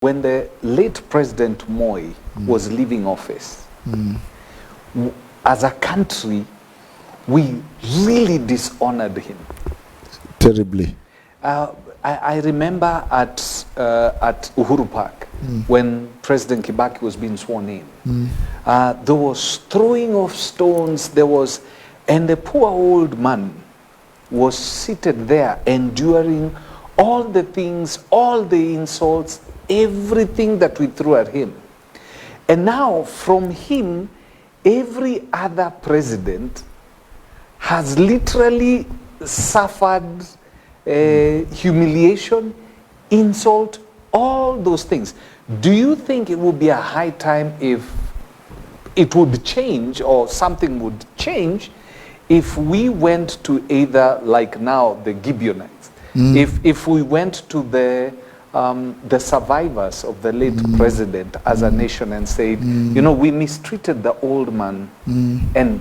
when the late President Moi was leaving office, as a country, we really dishonored him. Terribly. I remember at Uhuru Park, when President Kibaki was being sworn in, there was throwing of stones, and the poor old man was seated there enduring all the things, all the insults, everything that we threw at him. And now from him, every other president has literally suffered humiliation, insult, all those things. Do you think it would be a high time if it would change, or something would change, if we went to either, like now, the Gibeonites, if we went to the survivors of the late president as a nation and said, you know, we mistreated the old man and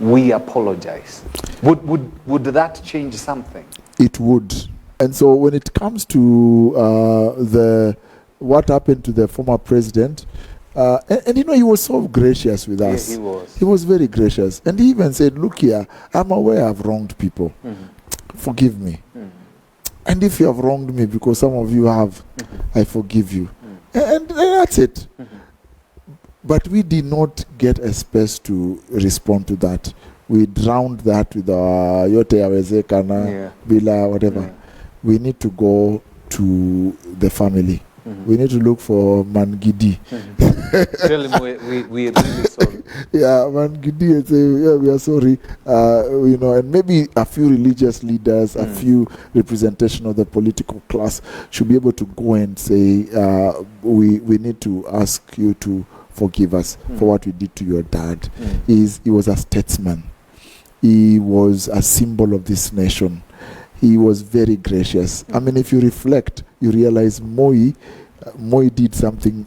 we apologize? Would that change something? It would. And so when it comes to what happened to the former president, and you know, he was so gracious with us. Yeah, he was. He was very gracious. And he even said, look here, I'm aware I've wronged people. Forgive me. And if you have wronged me, because some of you have, I forgive you. And that's it. But we did not get a space to respond to that. We drowned that with our Yote Aweze Kana, Bila, whatever. Yeah. We need to go to the family. We need to look for Mangidi. Tell him we're really sorry. Yeah, Mangidi, and say, yeah, we are sorry. You know, and maybe a few religious leaders, a few representation of the political class should be able to go and say, we need to ask you to forgive us for what we did to your dad. He was a statesman. He was a symbol of this nation. He was very gracious. I mean, if you reflect, you realize Moi did something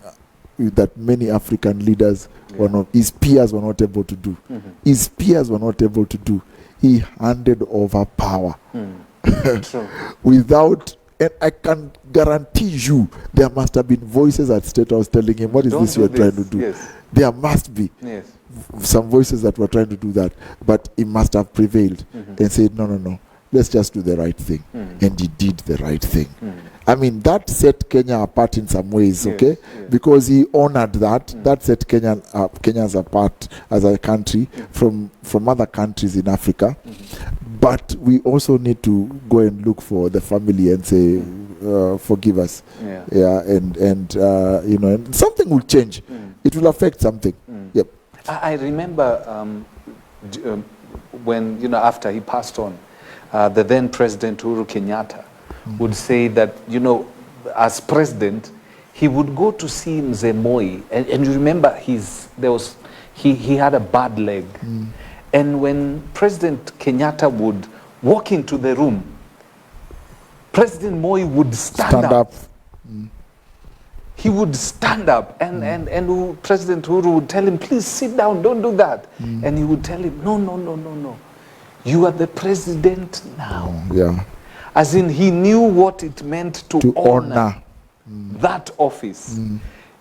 that many African leaders his peers were not able to do. His peers were not able to do. He handed over power. Without, and I can guarantee you, there must have been voices at State House telling him, what is this you're trying to do? Yes. There must be some voices that were trying to do that, but he must have prevailed and said, no. Let's just do the right thing. And he did the right thing. I mean, that set Kenya apart in some ways, okay? Because he honored that. That set Kenyans apart as a country from other countries in Africa. But we also need to go and look for the family and say, forgive us. And you know, and something will change. It will affect something. Yep. I remember when, you know, after he passed on, the then President Uhuru Kenyatta would say that, you know, as president, he would go to see Mzee Moi, and you remember he had a bad leg, and when President Kenyatta would walk into the room, President Moi would stand up. He would stand up, and President Uhuru would tell him, please sit down, don't do that. And he would tell him, no. You are the president now. As in, he knew what it meant to honor that office.